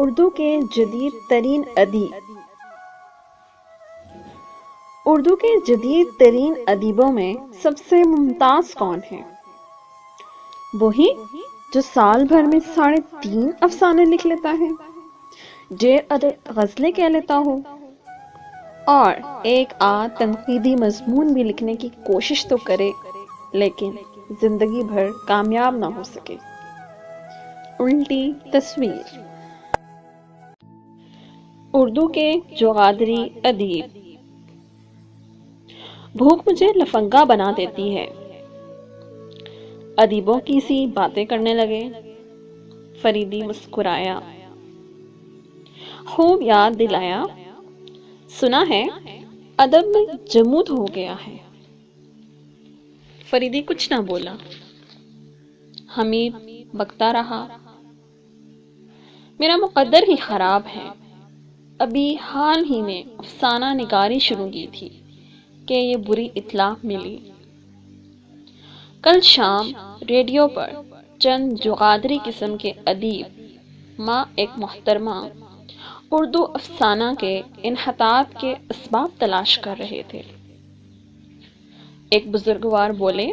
اردو کے جدید ترین ادیب اردو کے جدید ترین ادیبوں میں سب سے ممتاز کون ہے؟ وہی جو سال بھر میں 3.5 افسانے لکھ لیتا ہے، 1.5 عدد غزلیں کہہ لیتا ہو اور ایک آدھ تنقیدی مضمون بھی لکھنے کی کوشش تو کرے لیکن زندگی بھر کامیاب نہ ہو سکے۔ الٹی تصویر۔ اردو کے جغادری ادیب۔ بھوک مجھے لفنگا بنا دیتی ہے، ادیبوں کی سی باتیں کرنے لگے۔ فریدی مسکرایا، خوب یاد دلایا، سنا ہے ادب میں جمود ہو گیا ہے۔ فریدی کچھ نہ بولا، حمید بکتا رہا، میرا مقدر ہی خراب ہے، ابھی حال ہی میں افسانہ نگاری شروع کی تھی کہ یہ بری اطلاع ملی۔ کل شام ریڈیو پر چند جغادری قسم کے ادیب ماں ایک محترمہ اردو افسانہ کے انحطاط کے اسباب تلاش کر رہے تھے۔ ایک بزرگوار بولے،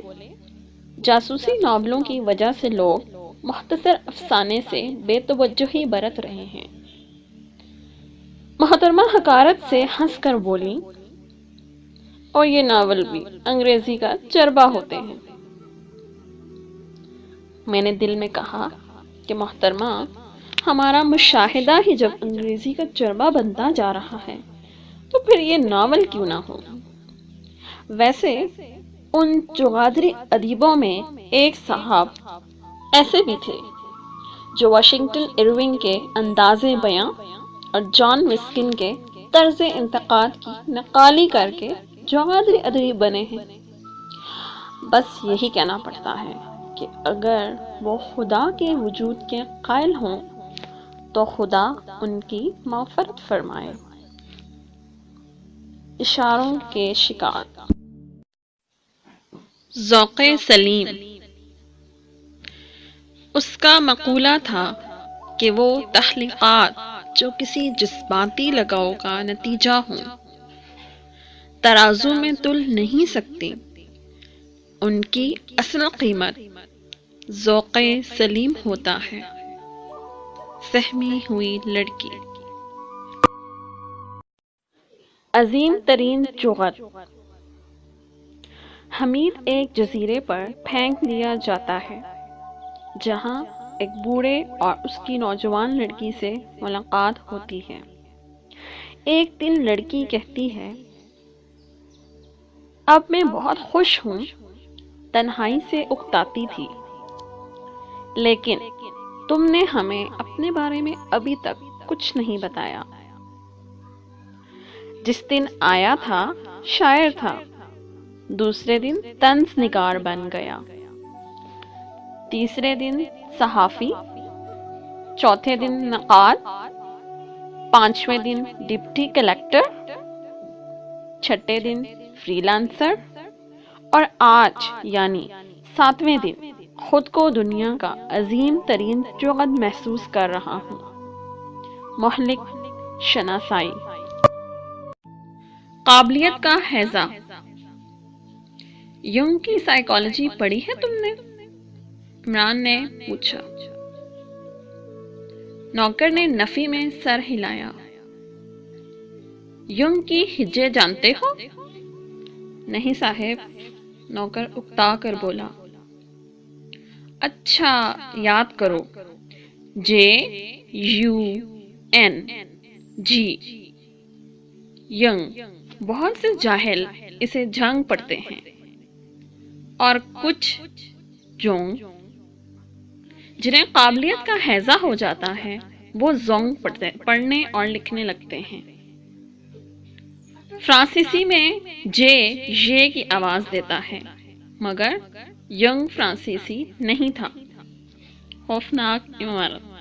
جاسوسی ناولوں کی وجہ سے لوگ مختصر افسانے سے بے توجہی برت رہے ہیں۔ محترمہ حقارت سے ہنس کر بولی، اور یہ ناول بھی انگریزی کا چربا ہوتے ہیں۔ میں نے دل میں کہا کہ محترمہ، ہمارا مشاہدہ ہی جب انگریزی کا چربا بنتا جا رہا ہے تو پھر یہ ناول کیوں نہ ہو؟ ویسے ان جغادری ادیبوں میں ایک صاحب ایسے بھی تھے جو واشنگٹن ارونگ کے انداز بیاں اور جان رسکن کے طرز انتقاد کی نقالی کر کے جغادری ادیب بنے ہیں۔ بس یہی کہنا پڑتا ہے کہ اگر وہ خدا کے وجود کے قائل ہوں تو خدا ان کی مغفرت فرمائے۔ اشاروں کے شکار۔ ذوق سلیم۔ اس کا مقولہ تھا کہ وہ تخلیقات جو کسی جذباتی لگاؤ کا نتیجہ ہوں ترازو میں تل نہیں سکتی، ان کی اصل قیمت ذوق سلیم ہوتا ہے۔ سہمی ہوئی لڑکی۔ عظیم ترین جغد۔ حمید ایک جزیرے پر پھینک دیا جاتا ہے جہاں ایک بوڑھے اور اس کی نوجوان لڑکی سے ملاقات ہوتی ہے۔ ایک دن لڑکی کہتی ہے، اب میں بہت خوش ہوں، تنہائی سے اکتاتی تھی، لیکن تم نے ہمیں اپنے بارے میں ابھی تک کچھ نہیں بتایا۔ جس دن آیا تھا شاعر تھا، دوسرے دن طنز نگار بن گیا، تیسرے دن صحافی، چوتھے دن نقاد، پانچویں دن ڈپٹی کلیکٹر، چھٹے دن فری لانسر، اور آج یعنی 7ویں دن خود کو دنیا کا عظیم ترین جغد محسوس کر رہا ہوں۔ مہلک شناسائی۔ قابلیت کا ہیضہ۔ یونگ کی سائیکالوجی پڑھی ہے تم نے؟ عمران نے پوچھا۔ نوکر نے نفی میں سر ہلایا۔ یونگ کی ہجے جانتے ہو؟ نہیں صاحب، نوکر اکتا کر بولا۔ اچھا یاد کرو، JUN جی۔ ینگ۔ بہت سے جاہل اسے جھنگ پڑھتے ہیں اور کچھ جونگ۔ جنہیں قابلیت کا ہیضہ ہو جاتا ہے وہ زونگ پڑھنے اور لکھنے لگتے ہیں۔ فرانسیسی میں ج کی آواز دیتا ہے، مگر ینگ فرانسیسی نہیں تھا۔ خوفناک عمارت۔